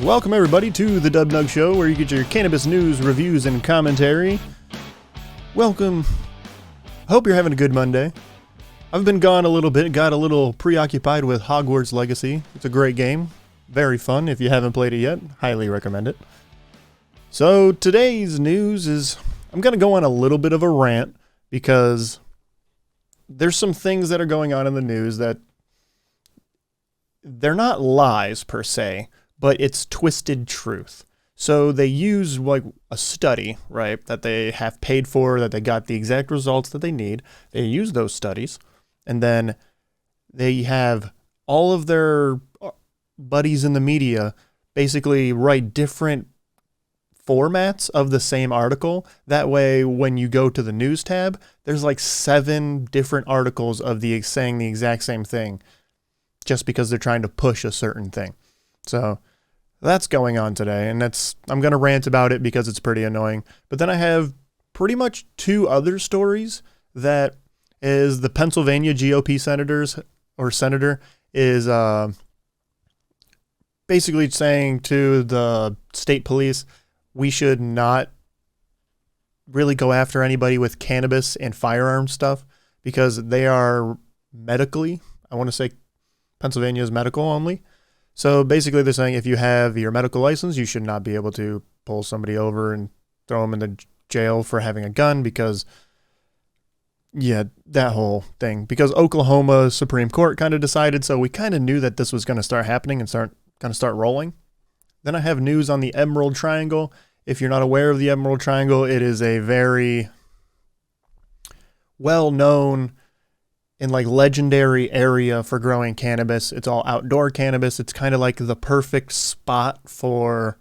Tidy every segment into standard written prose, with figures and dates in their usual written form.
Welcome everybody to the Dub Nug Show, where you get your cannabis news, reviews, and commentary. Welcome. Hope you're having a good Monday. I've been gone a little bit, got a little preoccupied with Hogwarts Legacy. It's a great game. Very fun. If you haven't played it yet, highly recommend it. So today's news is, I'm going to go on a little bit of a rant because there's some things that are going on in the news that they're not lies per se, but it's twisted truth. So they use like a study, right, that they have paid for, that they got the exact results that they need. They use those studies, and then they have all of their buddies in the media basically write different formats of the same article. That way, when you go to the news tab, there's like 7 different articles of saying the exact same thing, just because they're trying to push a certain thing. So that's going on today, and I'm going to rant about it because it's pretty annoying. But then I have pretty much 2 other stories. That is, the Pennsylvania GOP senator is basically saying to the state police, we should not really go after anybody with cannabis and firearm stuff because they are medically, I want to say Pennsylvania is medical only. So basically they're saying if you have your medical license, you should not be able to pull somebody over and throw them in the jail for having a gun because, yeah, that whole thing. Because Oklahoma Supreme Court kind of decided, so we kind of knew that this was going to start happening and start rolling. Then I have news on the Emerald Triangle. If you're not aware of the Emerald Triangle, it is a very well-known and like legendary area for growing cannabis. It's all outdoor cannabis. It's kind of like the perfect spot for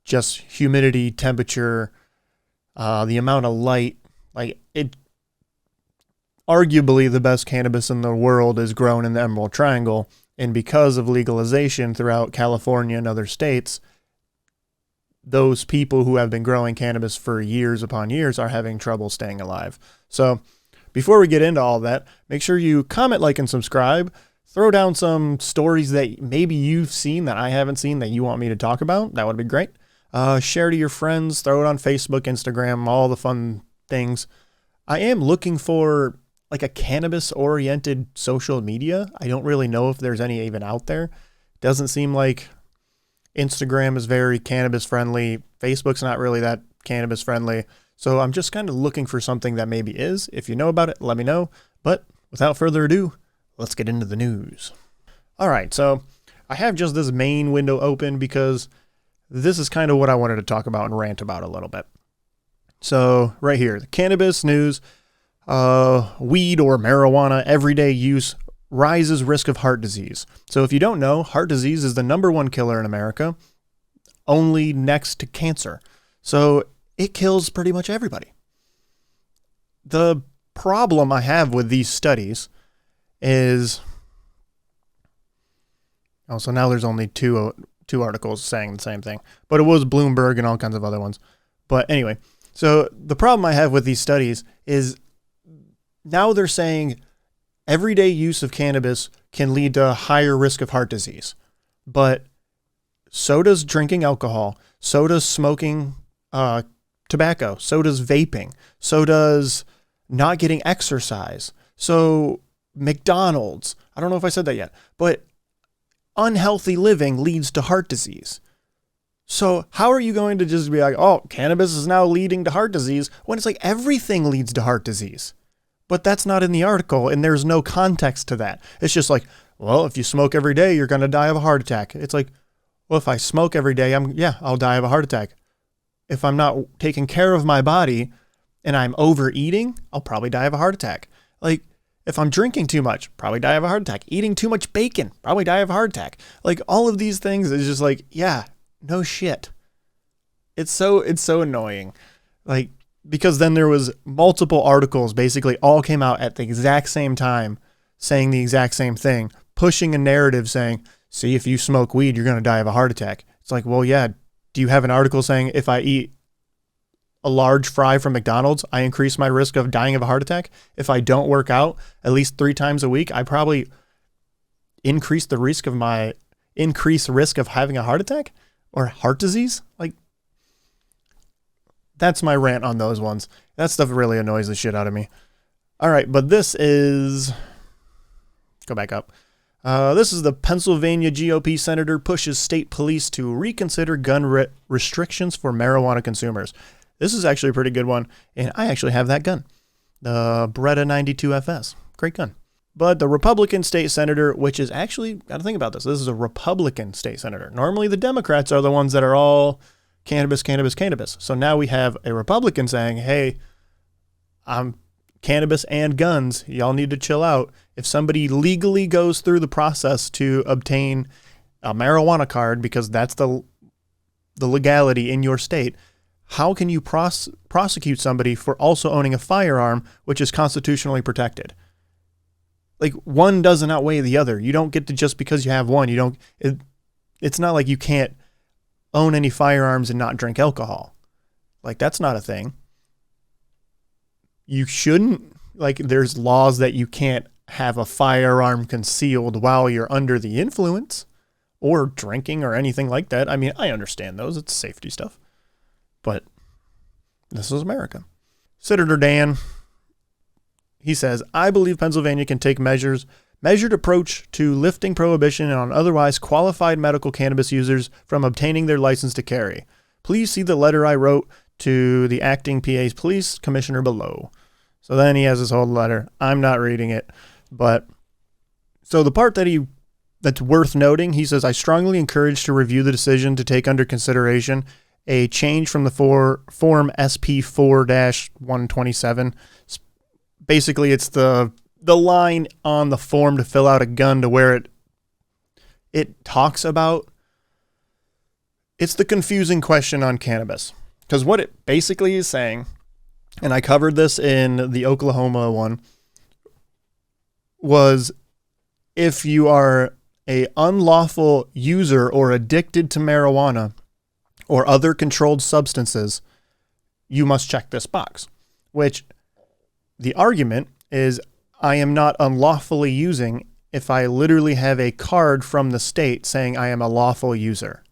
just humidity, temperature, the amount of light. Like it, arguably the best cannabis in the world is grown in the Emerald Triangle. And because of legalization throughout California and other states, those people who have been growing cannabis for years upon years are having trouble staying alive. So before we get into all that, make sure you comment, like, and subscribe. Throw down some stories that maybe you've seen that I haven't seen that you want me to talk about. That would be great. Share to your friends. Throw it on Facebook, Instagram, all the fun things. I am looking for like a cannabis-oriented social media. I don't really know if there's any even out there. Doesn't seem like Instagram is very cannabis-friendly. Facebook's not really that cannabis-friendly. So I'm just kind of looking for something that maybe is. If you know about it, let me know. But without further ado, let's get into the news. All right, so I have just this main window open because this is kind of what I wanted to talk about and rant about a little bit. So right here, the cannabis news, weed or marijuana everyday use rises risk of heart disease. So if you don't know, heart disease is the #1 killer in America, only next to cancer. So it kills pretty much everybody. The problem I have with these studies is, so now there's only two articles saying the same thing, but it was Bloomberg and all kinds of other ones. But anyway, so the problem I have with these studies is now they're saying everyday use of cannabis can lead to higher risk of heart disease, but so does drinking alcohol, so does smoking tobacco, so does vaping, so does not getting exercise. So McDonald's, I don't know if I said that yet, but unhealthy living leads to heart disease. So how are you going to just be like, oh, cannabis is now leading to heart disease, when it's like everything leads to heart disease? But that's not in the article, and there's no context to that. It's just like, well, if you smoke every day, you're going to die of a heart attack. It's like, well, if I smoke every day, I'll die of a heart attack. If I'm not taking care of my body and I'm overeating, I'll probably die of a heart attack. Like, if I'm drinking too much, probably die of a heart attack. Eating too much bacon, probably die of a heart attack. Like, all of these things is just like, yeah, no shit. It's so annoying. Like, because then there was multiple articles, basically all came out at the exact same time, saying the exact same thing, pushing a narrative saying, see, if you smoke weed, you're going to die of a heart attack. It's like, well, yeah. Do you have an article saying if I eat a large fry from McDonald's, I increase my risk of dying of a heart attack? If I don't work out at least 3 times a week, I probably increase the risk of my increase risk of having a heart attack or heart disease. Like, that's my rant on those ones. That stuff really annoys the shit out of me. All right, but this is, go back up. This is the Pennsylvania GOP senator pushes state police to reconsider gun restrictions for marijuana consumers. This is actually a pretty good one, and I actually have that gun, the Beretta 92 FS. Great gun. But the Republican state senator, which is actually, got to think about this. This is a Republican state senator. Normally the Democrats are the ones that are all cannabis, cannabis, cannabis. So now we have a Republican saying, hey, I'm cannabis and guns. Y'all need to chill out. If somebody legally goes through the process to obtain a marijuana card, because that's the legality in your state, how can you prosecute somebody for also owning a firearm, which is constitutionally protected? Like, one doesn't outweigh the other. You don't get to, just because you have one, it's not like you can't own any firearms and not drink alcohol. Like, that's not a thing. You shouldn't, like, there's laws that you can't have a firearm concealed while you're under the influence or drinking or anything like that. I mean, I understand those. It's safety stuff. But this is America. Senator Dan, he says, I believe Pennsylvania can take measured approach to lifting prohibition on otherwise qualified medical cannabis users from obtaining their license to carry. Please see the letter I wrote to the acting PA's police commissioner below. So then he has his whole letter. I'm not reading it, but so the part that's worth noting, he says, I strongly encourage to review the decision to take under consideration a change from the form SP 4-127. Basically, it's the line on the form to fill out a gun to where it talks about, it's the confusing question on cannabis. Because what it basically is saying, and I covered this in the Oklahoma one, was if you are a unlawful user or addicted to marijuana or other controlled substances, you must check this box. Which the argument is, I am not unlawfully using if I literally have a card from the state saying I am a lawful user.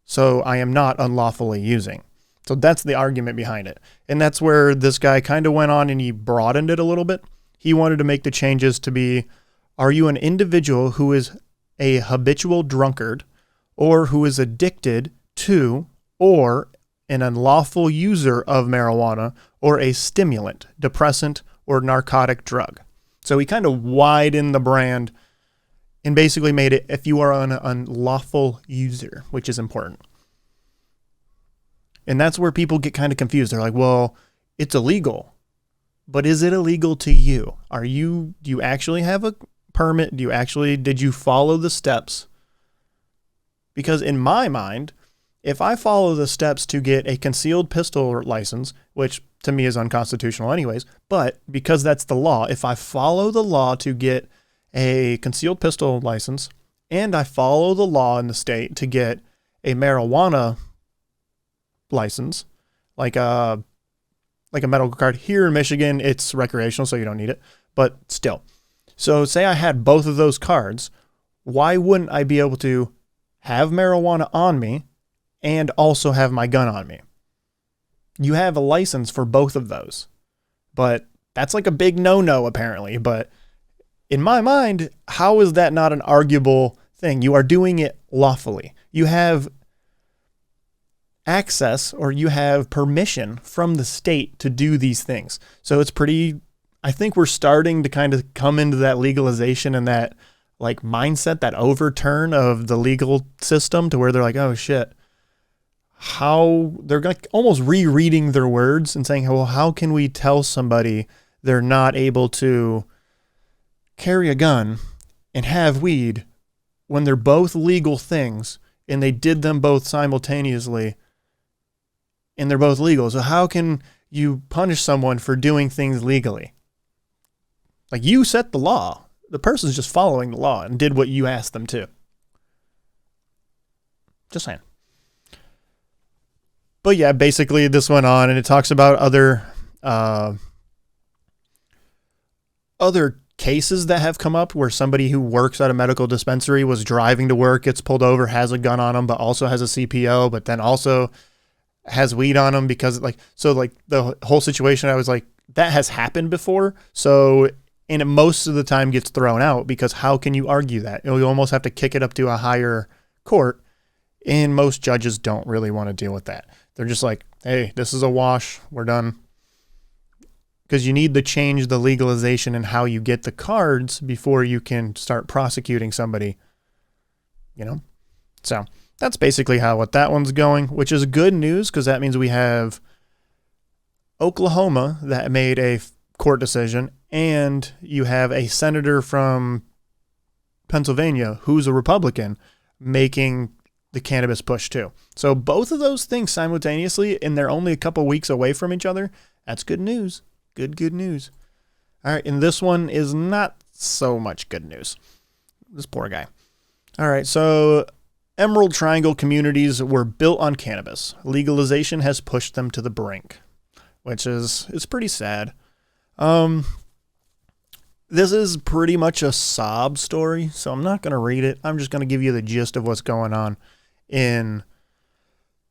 So I am not unlawfully using. So that's the argument behind it. And that's where this guy kind of went on and he broadened it a little bit. He wanted to make the changes to be, are you an individual who is a habitual drunkard or who is addicted to or an unlawful user of marijuana or a stimulant, depressant, or narcotic drug? So he kind of widened the brand and basically made it if you are an unlawful user, which is important. And that's where people get kind of confused. They're like, well, it's illegal. But is it illegal to you? Do you actually have a permit? Did you follow the steps? Because in my mind, if I follow the steps to get a concealed pistol license, which to me is unconstitutional anyways, but because that's the law, if I follow the law to get a concealed pistol license and I follow the law in the state to get a marijuana license, like a medical card here in Michigan, it's recreational, so you don't need it, but still. So say I had both of those cards, why wouldn't I be able to have marijuana on me and also have my gun on me? You have a license for both of those, but that's like a big no-no apparently. But in my mind, how is that not an arguable thing? You are doing it lawfully. You have access or you have permission from the state to do these things. So it's pretty, I think we're starting to kind of come into that legalization and that like mindset, that overturn of the legal system to where they're like, oh shit, how they're like almost rereading their words and saying, well, how can we tell somebody they're not able to carry a gun and have weed when they're both legal things and they did them both simultaneously and they're both legal? So how can you punish someone for doing things legally? Like, you set the law. The person's just following the law and did what you asked them to. Just saying. But yeah, basically this went on and it talks about other cases that have come up where somebody who works at a medical dispensary was driving to work, gets pulled over, has a gun on him, but also has a CPO, but then also has weed on him because the whole situation, I was like, that has happened before. So, and it most of the time gets thrown out because how can you argue that? You almost have to kick it up to a higher court. And most judges don't really want to deal with that. They're just like, hey, this is a wash. We're done. Because you need to change the legalization and how you get the cards before you can start prosecuting somebody, So that's basically what that one's going, which is good news because that means we have Oklahoma that made a court decision, and you have a senator from Pennsylvania who's a Republican making the cannabis push too. So both of those things simultaneously, and they're only a couple weeks away from each other. That's good news. Good news. All right, and this one is not so much good news. This poor guy. All right, so Emerald Triangle communities were built on cannabis. Legalization has pushed them to the brink, which is pretty sad. This is pretty much a sob story, so I'm not going to read it. I'm just going to give you the gist of what's going on in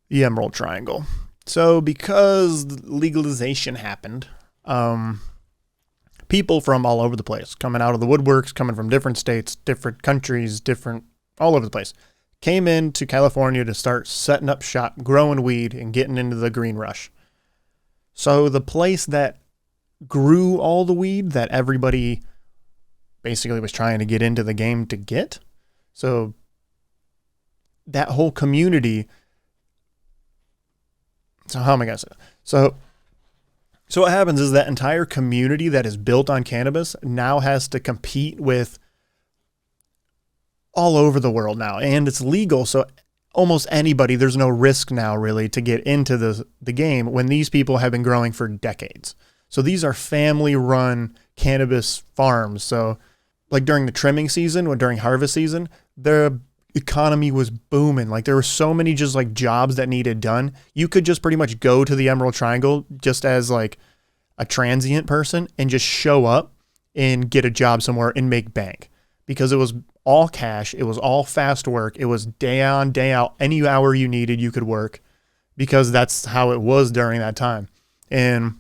the Emerald Triangle. So because legalization happened, people from all over the place, coming out of the woodworks, coming from different states, different countries, all over the place, came into California to start setting up shop, growing weed, and getting into the green rush. So the place that grew all the weed that everybody basically was trying to get into the game to get, so that whole community, so how am I going to say that? So what happens is that entire community that is built on cannabis now has to compete with all over the world now, and it's legal. So almost anybody, there's no risk now really to get into the game when these people have been growing for decades. So these are family run cannabis farms. So like during the trimming season, or during harvest season, the economy was booming. Like there were so many just like jobs that needed done. You could just pretty much go to the Emerald Triangle just as like a transient person and just show up and get a job somewhere and make bank because it was all cash. It was all fast work. It was day on, day out. Any hour you needed, you could work because that's how it was during that time. And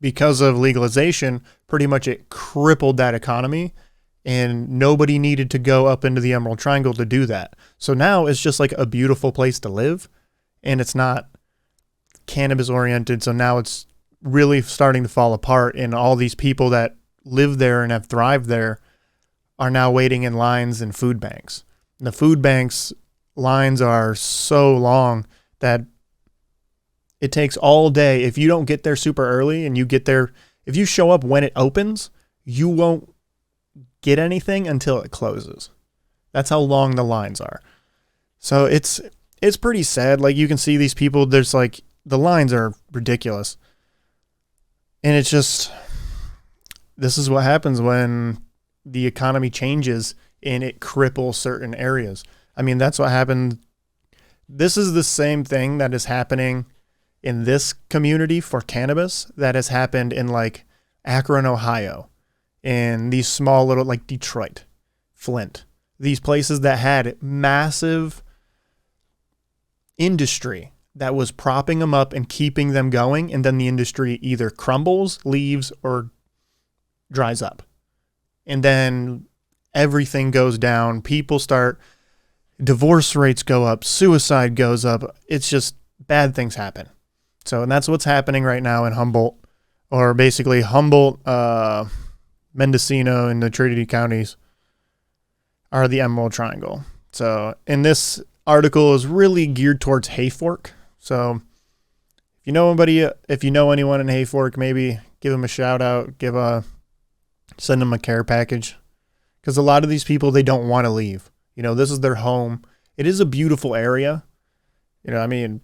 because of legalization, pretty much it crippled that economy. And nobody needed to go up into the Emerald Triangle to do that. So now it's just like a beautiful place to live. And it's not cannabis oriented. So now it's really starting to fall apart. And all these people that live there and have thrived there are now waiting in lines in food banks. And the food banks lines are so long that it takes all day. If you don't get there super early and you get there, if you show up when it opens, you won't get anything until it closes. That's how long the lines are. So it's pretty sad. Like you can see these people, there's like the lines are ridiculous. And it's just, this is what happens when the economy changes and it cripples certain areas. I mean, that's what happened. This is the same thing that is happening in this community for cannabis that has happened in like Akron, Ohio. In these small little, like Detroit, Flint, these places that had massive industry that was propping them up and keeping them going. And then the industry either crumbles, leaves, or dries up. And then everything goes down. People start, divorce rates go up, suicide goes up. It's just bad things happen. So, and that's what's happening right now in Humboldt, or basically Humboldt, Mendocino and the Trinity counties are the Emerald Triangle. So, in this article is really geared towards Hayfork. So, if you know anyone in Hayfork, maybe give them a shout out, send them a care package. Because a lot of these people, they don't want to leave. This is their home. It is a beautiful area. I mean,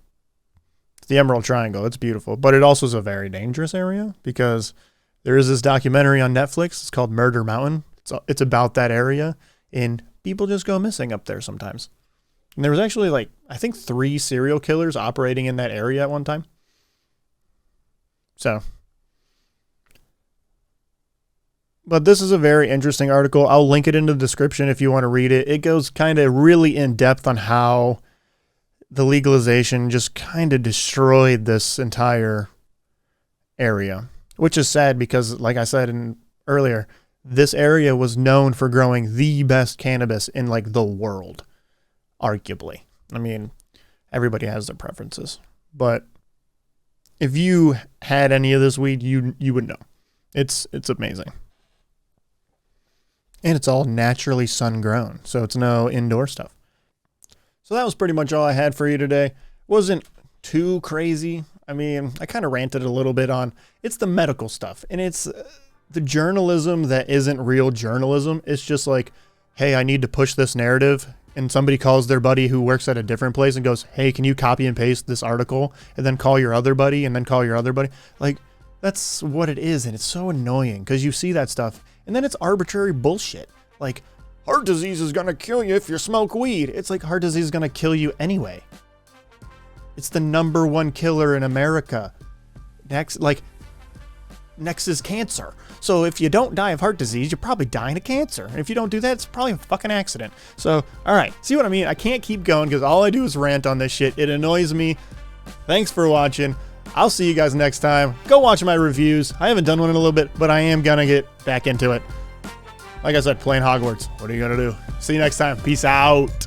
it's the Emerald Triangle. It's beautiful, but it also is a very dangerous area because there is this documentary on Netflix. It's called Murder Mountain. It's about that area, and people just go missing up there sometimes. And there was actually I think 3 serial killers operating in that area at one time. So But this is a very interesting article. I'll link it in the description if you want to read it. It goes kind of really in depth on how the legalization just kind of destroyed this entire area, which is sad because, like I said earlier, this area was known for growing the best cannabis in like the world, arguably. I mean, everybody has their preferences, but if you had any of this weed, you would know. It's amazing. And it's all naturally sun-grown, so it's no indoor stuff. So that was pretty much all I had for you today. Wasn't too crazy. I mean, I kind of ranted a little bit on, it's the medical stuff, and it's the journalism that isn't real journalism. It's just like, hey, I need to push this narrative, and somebody calls their buddy who works at a different place and goes, hey, can you copy and paste this article, and then call your other buddy, and then call your other buddy? Like, that's what it is, and it's so annoying, because you see that stuff, and then it's arbitrary bullshit. Like, heart disease is going to kill you if you smoke weed. It's like heart disease is going to kill you anyway. It's the #1 killer in America. Next is cancer. So if you don't die of heart disease, you're probably dying of cancer. And if you don't do that, it's probably a fucking accident. So, all right. See what I mean? I can't keep going because all I do is rant on this shit. It annoys me. Thanks for watching. I'll see you guys next time. Go watch my reviews. I haven't done one in a little bit, but I am going to get back into it. Like I said, playing Hogwarts. What are you going to do? See you next time. Peace out.